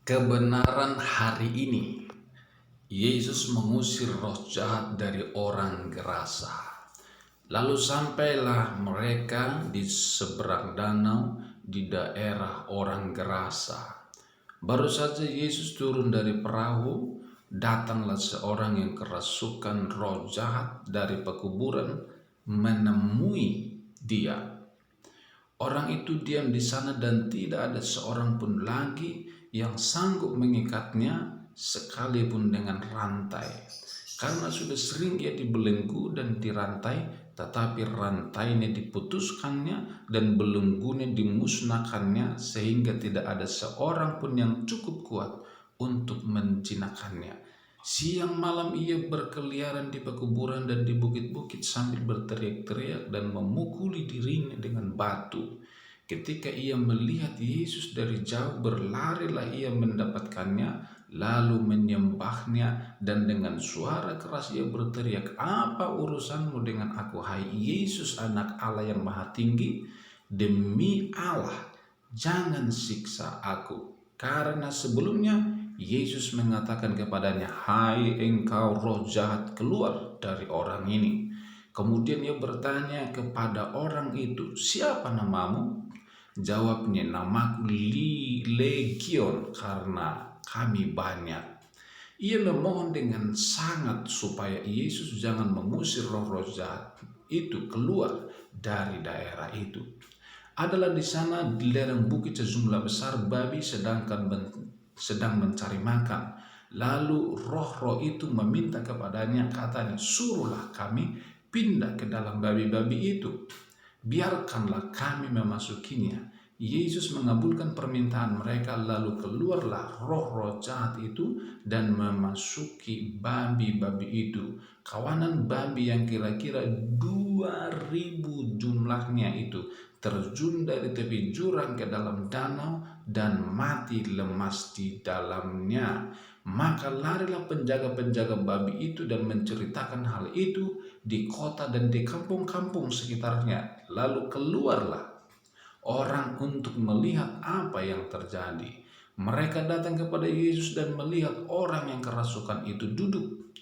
Kebenaran hari ini, Yesus mengusir roh jahat dari orang Gerasa. Lalu sampailah mereka di seberang danau di daerah orang Gerasa. Baru saja Yesus turun dari perahu, datanglah seorang yang kerasukan roh jahat dari pekuburan menemui dia. Orang itu diam di sana dan tidak ada seorang pun lagi yang sanggup mengikatnya sekalipun dengan rantai. Karena sudah sering ia dibelenggu dan dirantai, tetapi rantainya diputuskannya dan belenggunya dimusnahkannya sehingga tidak ada seorang pun yang cukup kuat untuk menjinakkannya. Siang malam ia berkeliaran di pekuburan dan di bukit-bukit sambil berteriak-teriak dan memukuli dirinya dengan batu. Ketika ia melihat Yesus dari jauh, berlarilah ia mendapatkannya, lalu menyembahnya, dan dengan suara keras ia berteriak, "Apa urusanmu dengan aku, hai Yesus, anak Allah yang maha tinggi? Demi Allah, jangan siksa aku." Karena sebelumnya Yesus mengatakan kepadanya, "Hai engkau roh jahat, keluar dari orang ini." Kemudian ia bertanya kepada orang itu, "Siapa namamu?" Jawabnya, "Namaku Legion, karena kami banyak." Ia memohon dengan sangat supaya Yesus jangan mengusir roh-roh jahat itu keluar dari daerah itu. Adalah di sana di lereng bukit sejumlah besar babi sedang mencari makan. Lalu roh-roh itu meminta kepadanya, katanya, "Suruhlah kami pindah ke dalam babi-babi itu. Biarkanlah kami memasukinya." Yesus mengabulkan permintaan mereka, lalu keluarlah roh-roh jahat itu dan memasuki babi-babi itu. Kawanan babi yang kira-kira 2.000 jumlahnya itu terjun dari tepi jurang ke dalam danau dan mati lemas di dalamnya. Maka larilah penjaga-penjaga babi itu dan menceritakan hal itu di kota dan di kampung-kampung sekitarnya. Lalu keluarlah orang untuk melihat apa yang terjadi. Mereka datang kepada Yesus dan melihat orang yang kerasukan itu duduk,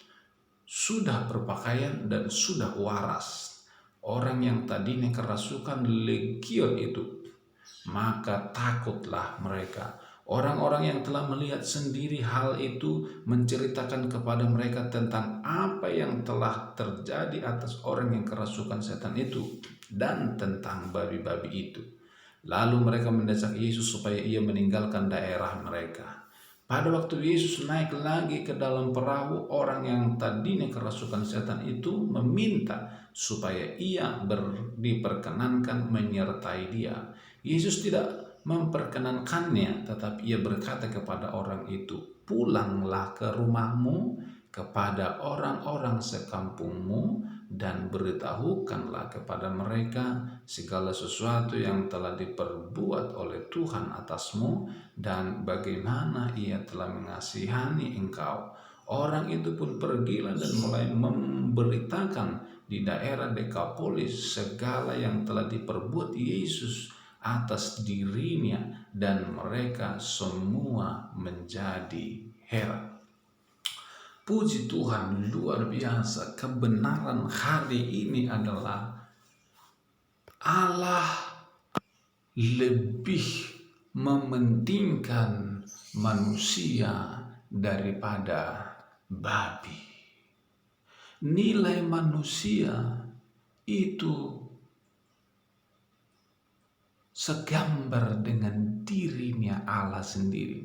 sudah berpakaian dan sudah waras. Orang yang tadinya kerasukan legion itu, maka takutlah mereka. Orang-orang yang telah melihat sendiri hal itu menceritakan kepada mereka tentang apa yang telah terjadi atas orang yang kerasukan setan itu dan tentang babi-babi itu. Lalu mereka mendesak Yesus supaya ia meninggalkan daerah mereka. Pada waktu Yesus naik lagi ke dalam perahu, orang yang tadinya kerasukan setan itu meminta supaya ia diperkenankan menyertai dia. Yesus tidak memperkenankannya, tetapi ia berkata kepada orang itu, "Pulanglah ke rumahmu, kepada orang-orang sekampungmu, dan beritahukanlah kepada mereka segala sesuatu yang telah diperbuat oleh Tuhan atasmu dan bagaimana ia telah mengasihani engkau." Orang itu pun pergilah dan mulai memberitakan di daerah Dekapolis segala yang telah diperbuat Yesus atas dirinya, dan mereka semua menjadi heran. Puji Tuhan, luar biasa. Kebenaran hari ini adalah Allah lebih mementingkan manusia daripada babi. Nilai manusia itu segambar dengan dirinya Allah sendiri.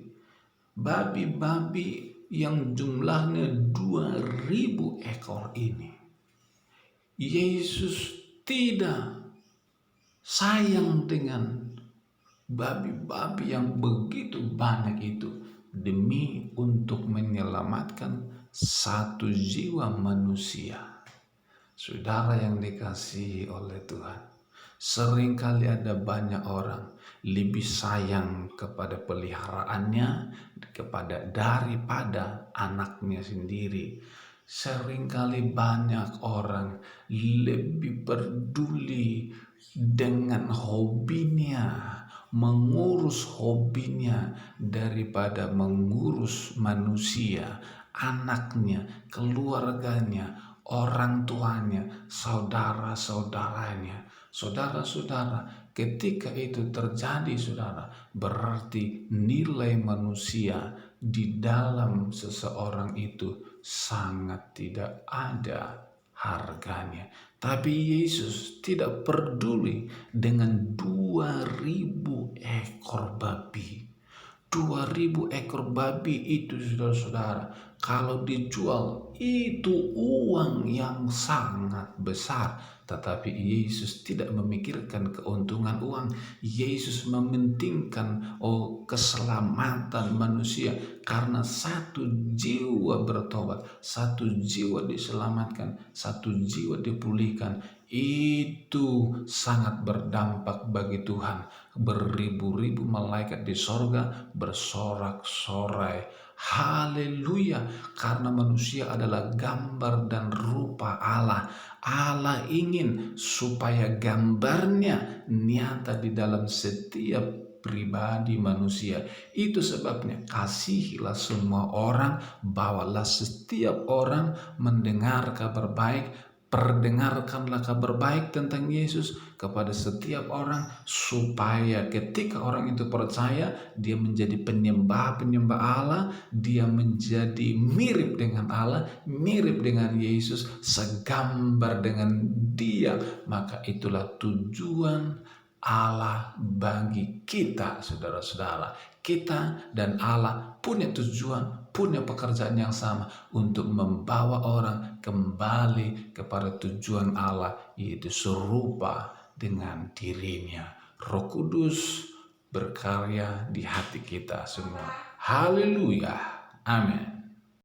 Babi-babi yang jumlahnya 2.000 ekor ini, Yesus tidak sayang dengan babi-babi yang begitu banyak itu demi untuk menyelamatkan satu jiwa manusia. Saudara yang dikasihi oleh Tuhan, seringkali ada banyak orang lebih sayang kepada peliharaannya daripada anaknya sendiri. Seringkali banyak orang lebih peduli dengan hobinya, mengurus hobinya daripada mengurus manusia, anaknya, keluarganya, orang tuanya, saudara-saudaranya. Saudara-saudara, ketika itu terjadi, saudara, berarti nilai manusia di dalam seseorang itu sangat tidak ada harganya. Tapi Yesus tidak peduli dengan 2.000 ekor babi. 2.000 ekor babi itu, saudara-saudara, kalau dijual itu uang yang sangat besar. Tetapi Yesus tidak memikirkan keuntungan uang. Yesus mementingkan keselamatan manusia. Karena satu jiwa bertobat, satu jiwa diselamatkan, satu jiwa dipulihkan, itu sangat berdampak bagi Tuhan. Beribu-ribu malaikat di sorga bersorak-sorai. Haleluya, karena manusia adalah gambar dan rupa Allah. Allah ingin supaya gambarnya nyata di dalam setiap pribadi manusia. Itu sebabnya kasihilah semua orang, bawalah setiap orang mendengar kabar baik. Perdengarkanlah kabar baik tentang Yesus kepada setiap orang, supaya ketika orang itu percaya, dia menjadi penyembah Allah, dia menjadi mirip dengan Allah, mirip dengan Yesus, segambar dengan Dia. Maka itulah tujuan Allah bagi kita, saudara-saudara. Kita dan Allah punya tujuan, punya pekerjaan yang sama, untuk membawa orang kembali kepada tujuan Allah, yaitu serupa dengan dirinya. Roh Kudus berkarya di hati kita semua. Haleluya. Amin.